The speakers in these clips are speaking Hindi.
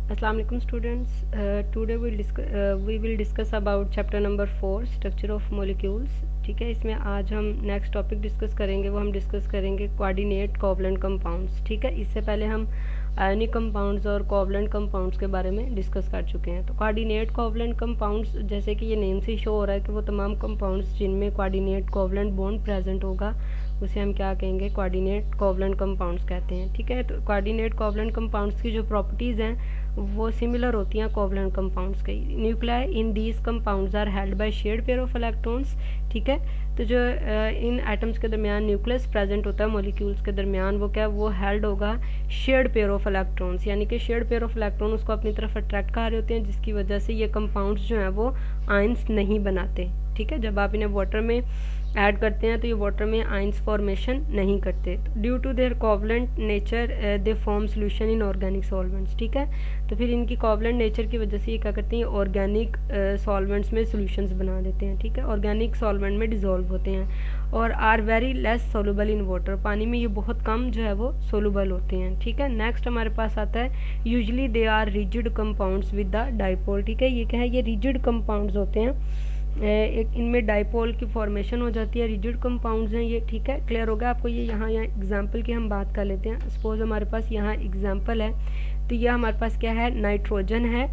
Assalamu alaikum students. Today we will discuss about chapter number 4 structure of molecules. ठीक है, इसमें आज हम नेक्स्ट टॉपिक डिस्कस करेंगे, वो हम डिस्कस करेंगे कोऑर्डिनेट कोवलेंट कंपाउंड्स। ठीक है, इससे पहले हम आयनिक कंपाउंड्स और कोवलेंट कंपाउंड्स के बारे में डिस्कस कर चुके हैं। तो कोऑर्डिनेट कोवलेंट कंपाउंड्स, जैसे कि ये नेम से शो हो रहा है कि वो तमाम कंपाउंड्स जिनमें कोऑर्डिनेट कोवलेंट बॉन्ड प्रेजेंट होगा उसे हम क्या कहेंगे, कोऑर्डिनेट कोवलेंट कंपाउंड्स कहते हैं। ठीक है, तो कोऑर्डिनेट कोवलेंट कंपाउंड्स की जो प्रॉपर्टीज़ हैं वो सिमिलर होती हैं कोवलेंट कंपाउंड्स के। Nuclei in these compounds are held by shared pair of electrons. ठीक है, तो जो इन एटम्स के दरमियान न्यूक्लियस प्रेजेंट होता है मॉलिक्यूल्स के दरमियान, वो क्या, वो हेल्ड होगा शेयर्ड पेयर ऑफ इलेक्ट्रॉन्स, यानी कि शेयर्ड पेयर ऑफ इलेक्ट्रॉन उसको अपनी तरफ अट्रैक्ट कर रहे होते हैं, जिसकी वजह से ये कंपाउंड्स जो हैं वो आयंस नहीं बनाते। ठीक है, जब आप इन्हें वाटर में ऐड करते हैं तो ये वाटर में आयंस फॉर्मेशन नहीं करते। Due to their covalent nature they form solution in organic solvents. ठीक है, तो फिर इनकी कोवलेंट नेचर की वजह से ये क्या करते हैं, ऑर्गेनिक सॉल्वेंट्स में सोल्यूशंस बना देते हैं। ठीक है, ऑर्गेनिक सॉल्वेंट में डिजोल्व होते हैं और are very less soluble in water, पानी में ये बहुत कम जो है वो सोलुबल होते हैं। ठीक है, नेक्स्ट हमारे पास आता है usually they are rigid compounds with the dipole. ठीक है, ये क्या है, ये रिजिड कंपाउंड्स होते हैं, एक इनमें डाइपोल की फॉर्मेशन हो जाती है, रिजिड कंपाउंड्स हैं ये। ठीक है, क्लियर होगा आपको ये। यहाँ एग्जांपल की हम बात कर लेते हैं। सपोज हमारे पास यहाँ एग्जांपल है, तो यह हमारे पास क्या है, नाइट्रोजन है।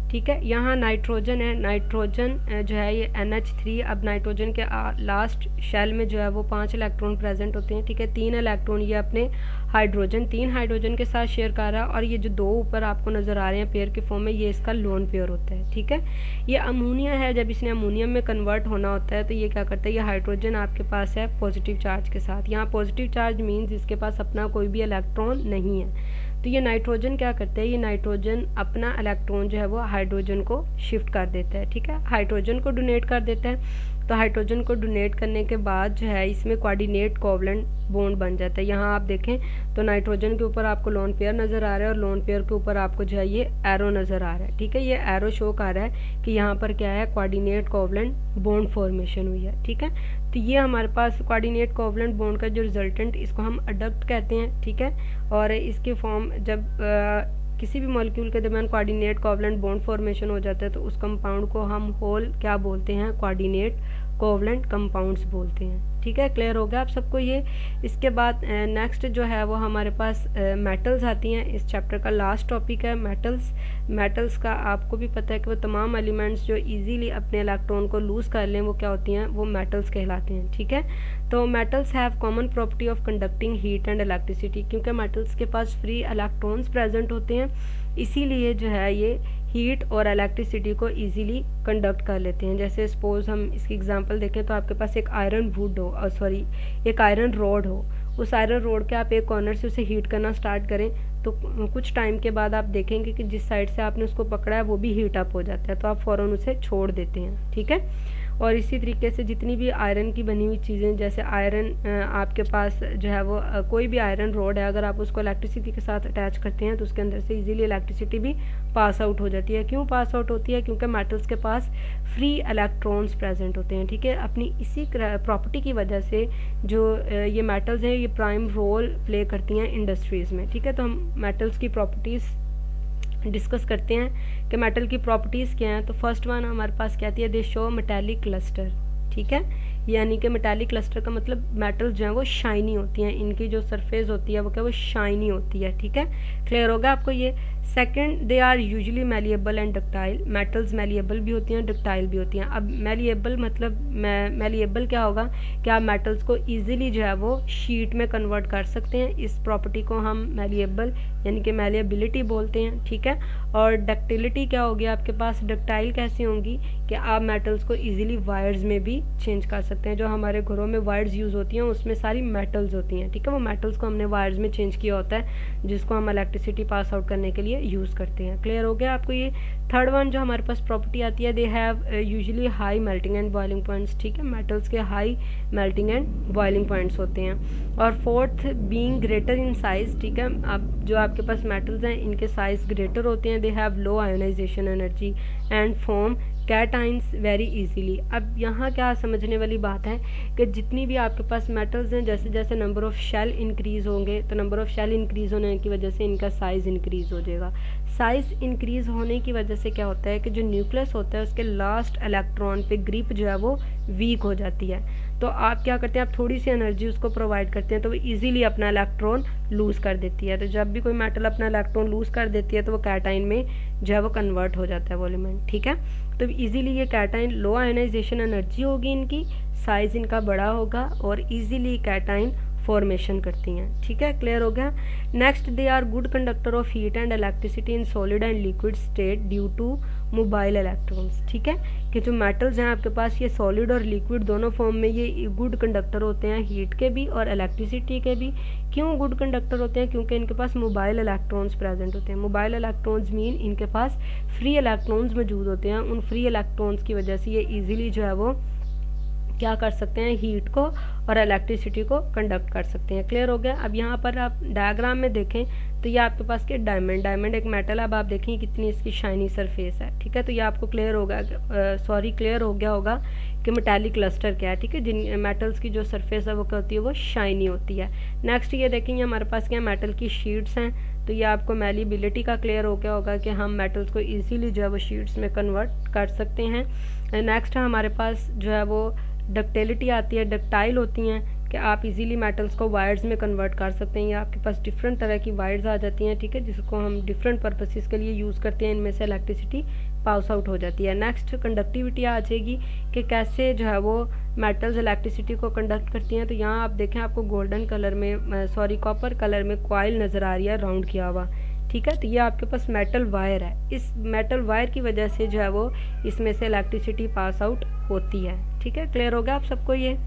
ठीक है, यहाँ नाइट्रोजन है, नाइट्रोजन जो है ये NH3। अब नाइट्रोजन के लास्ट शेल में जो है वो 5 इलेक्ट्रॉन प्रेजेंट होते हैं। ठीक है, 3 इलेक्ट्रॉन ये अपने हाइड्रोजन 3 हाइड्रोजन के साथ शेयर कर रहा है, और ये जो 2 ऊपर आपको नजर आ रहे हैं पेयर के फॉर्म में, ये इसका लोन पेयर होता है। ठीक है, ये अमोनिया है, जब इसने अमोनियम में कन्वर्ट होना होता है तो ये क्या करता है, ये हाइड्रोजन आपके पास है पॉजिटिव चार्ज के साथ। यहाँ पॉजिटिव चार्ज मीन्स इसके पास अपना कोई भी इलेक्ट्रॉन नहीं है। तो ये नाइट्रोजन क्या करता है, ये नाइट्रोजन अपना इलेक्ट्रॉन जो है वो हाइड्रोजन को शिफ्ट कर देता है। ठीक है, हाइड्रोजन को डोनेट कर देता है। तो हाइड्रोजन को डोनेट करने के बाद जो है इसमें कोऑर्डिनेट कोवलेंट बॉन्ड बन जाता है। यहाँ आप देखें तो नाइट्रोजन के ऊपर आपको लोन पेयर नज़र आ रहा है और लोन पेयर के ऊपर आपको जो है ये एरो नज़र आ रहा है। ठीक है, ये एरो शो कर रहा है कि यहाँ पर क्या है, कोऑर्डिनेट कोवलेंट बॉन्ड फॉर्मेशन हुई है। ठीक है, तो ये हमारे पास कोऑर्डिनेट कोवलेंट बॉन्ड का जो रिजल्टेंट, इसको हम अडक्ट कहते हैं। ठीक है, और इसके फॉर्म जब किसी भी मॉलिक्यूल के दरमियान कोऑर्डिनेट कोवलेंट बॉन्ड फॉर्मेशन हो जाता है तो उस कंपाउंड को हम होल क्या बोलते हैं, कोऑर्डिनेट कोवलेंट कंपाउंड्स बोलते हैं। ठीक है, क्लियर हो गया आप सबको ये। इसके बाद नेक्स्ट जो है वो हमारे पास मेटल्स आती हैं। इस चैप्टर का लास्ट टॉपिक है मेटल्स। मेटल्स का आपको भी पता है कि वो तमाम एलिमेंट्स जो इजीली अपने इलेक्ट्रॉन को लूज कर लें वो क्या होती हैं, वो मेटल्स कहलाते हैं। ठीक है, तो metals have common property of conducting heat and electricity, क्योंकि मेटल्स के पास फ्री इलेक्ट्रॉन्स प्रेजेंट होते हैं, इसीलिए जो है ये हीट और इलेक्ट्रिसिटी को इजीली कंडक्ट कर लेते हैं। जैसे सपोज हम इसकी एग्जांपल देखें तो आपके पास एक आयरन वुड हो, एक आयरन रॉड हो, उस आयरन रॉड के आप एक कॉर्नर से उसे हीट करना स्टार्ट करें तो कुछ टाइम के बाद आप देखेंगे कि जिस साइड से आपने उसको पकड़ा है वो भी हीट अप हो जाता है, तो आप फ़ौरन उसे छोड़ देते हैं। ठीक है, और इसी तरीके से जितनी भी आयरन की बनी हुई चीज़ें, जैसे आयरन आपके पास जो है वो कोई भी आयरन रॉड है, अगर आप उसको इलेक्ट्रिसिटी के साथ अटैच करते हैं तो उसके अंदर से इजीली इलेक्ट्रिसिटी भी पास आउट हो जाती है। क्यों पास आउट होती है, क्योंकि मेटल्स के पास फ्री इलेक्ट्रॉन्स प्रेजेंट होते हैं। ठीक है, अपनी इसी प्रॉपर्टी की वजह से जो ये मेटल्स हैं ये प्राइम रोल प्ले करती हैं इंडस्ट्रीज़ में। ठीक है, तो हम मेटल्स की प्रॉपर्टीज़ डिस्कस करते हैं कि मेटल की प्रॉपर्टीज़ क्या हैं। तो फर्स्ट वन हमारे पास क्या आती है, दे शो मेटालिक क्लस्टर। ठीक है, यानी कि मेटालिक क्लस्टर का मतलब मेटल्स जो हैं वो शाइनी होती हैं, इनकी जो सरफेस होती है वो क्या, वो शाइनी होती है। ठीक है, क्लियर होगा आपको ये। Second, they are usually malleable and ductile, metals malleable भी होती हैं, डक्टाइल भी होती हैं। अब मैलिएबल मतलब मैलिएबल क्या होगा कि आप मेटल्स को इजीली जो है वो शीट में कन्वर्ट कर सकते हैं, इस प्रॉपर्टी को हम मैलिएबल यानी कि मैलिएबिलिटी बोलते हैं। ठीक है, और डक्टिलिटी क्या होगी आपके पास, डक्टाइल कैसी होंगी कि आप मेटल्स को इजीली वायर्स में भी चेंज कर सकते हैं। जो हमारे घरों में वायर्स यूज़ होती हैं उसमें सारी मेटल्स होती हैं। ठीक है, वो मेटल्स को हमने वायर्स में चेंज किया होता है जिसको हम इलेक्ट्रिसिटी पास आउट करने के लिए यूज़ करते हैं। क्लियर हो गया आपको ये। थर्ड वन जो हमारे पास प्रॉपर्टी आती है, they have usually high melting and boiling points. ठीक है, मेटल्स के high melting and boiling points होते हैं। और fourth, being greater in size. ठीक है, अब जो आपके पास मेटल्स हैं इनके साइज ग्रेटर होते हैं, they have low ionisation energy and form cations very easily. अब यहाँ क्या समझने वाली बात है कि जितनी भी आपके पास मेटल्स हैं, जैसे जैसे नंबर ऑफ़ शेल इंक्रीज़ होंगे तो नंबर ऑफ़ शेल इंक्रीज़ होने की वजह से इनका साइज़ इंक्रीज़ हो जाएगा। साइज़ इंक्रीज़ होने की वजह से क्या होता है कि जो न्यूक्लियस होता है उसके लास्ट इलेक्ट्रॉन पे ग्रिप जो है वो वीक हो जाती है। तो आप क्या करते हैं, आप थोड़ी सी एनर्जी उसको प्रोवाइड करते हैं तो वो इजीली अपना इलेक्ट्रॉन लूज़ कर देती है। तो जब भी कोई मेटल अपना इलेक्ट्रॉन लूज़ कर देती है तो वो कैटाइन में जो है वो कन्वर्ट हो जाता है वो एलिमेंट, ठीक है। तो इजीली ये कैटाइन, लो आयनाइजेशन एनर्जी होगी इनकी, साइज़ इनका बड़ा होगा और इजीली कैटाइन फॉर्मेशन करती हैं, ठीक है। क्लियर हो गया। Next, they are good conductor of heat and electricity in solid and liquid state due to mobile electrons, ठीक है। कि जो मेटल्स हैं आपके पास ये सॉलिड और लिक्विड दोनों फॉर्म में ये गुड कंडक्टर होते हैं, हीट के भी और इलेक्ट्रिसिटी के भी। क्यों गुड कंडक्टर होते हैं? क्योंकि इनके पास मोबाइल इलेक्ट्रॉन्स प्रेजेंट होते हैं। मोबाइल इलेक्ट्रॉन्स मीन इनके पास फ्री इलेक्ट्रॉन्स मौजूद होते हैं। उन फ्री इलेक्ट्रॉन्स की वजह से ये ईजिली जो है वो क्या कर सकते हैं, हीट को और इलेक्ट्रिसिटी को कंडक्ट कर सकते हैं। क्लियर हो गया। अब यहाँ पर आप डायग्राम में देखें तो ये आपके पास के डायमंड एक मेटल है। अब आप देखें कितनी इसकी शाइनी सरफेस है, ठीक है। तो ये आपको क्लियर होगा, क्लियर हो गया होगा कि मेटालिक क्लस्टर क्या है, ठीक है। जिन मेटल्स की जो सरफेस है वो क्या होती है, वो शाइनी होती है। नेक्स्ट ये देखेंगे हमारे पास क्या मेटल की शीट्स हैं। तो ये आपको मैलिबिलिटी का क्लियर हो गया होगा कि हम मेटल्स को इजीली जो है वो शीट्स में कन्वर्ट कर सकते हैं। नेक्स्ट हमारे पास जो है वो डक्टिलिटी आती है, डक्टाइल होती हैं कि आप इजीली मेटल्स को वायर्स में कन्वर्ट कर सकते हैं। या आपके पास डिफरेंट तरह की वायर्स आ जाती हैं, ठीक है, जिसको हम डिफरेंट पर्पसेस के लिए यूज़ करते हैं। इनमें से इलेक्ट्रिसिटी पास आउट हो जाती है। नेक्स्ट कंडक्टिविटी आ जाएगी कि कैसे जो है वो मेटल्स इलेक्ट्रिसिटी को कंडक्ट करती हैं। तो यहाँ आप देखें आपको गोल्डन कलर में कॉपर कलर में कॉइल नज़र आ रही है राउंड किया हुआ, ठीक है। तो ये आपके पास मेटल वायर है। इस मेटल वायर की वजह से जो है वो इसमें से इलेक्ट्रिसिटी पास आउट होती है, ठीक है। क्लियर हो गया आप सबको ये।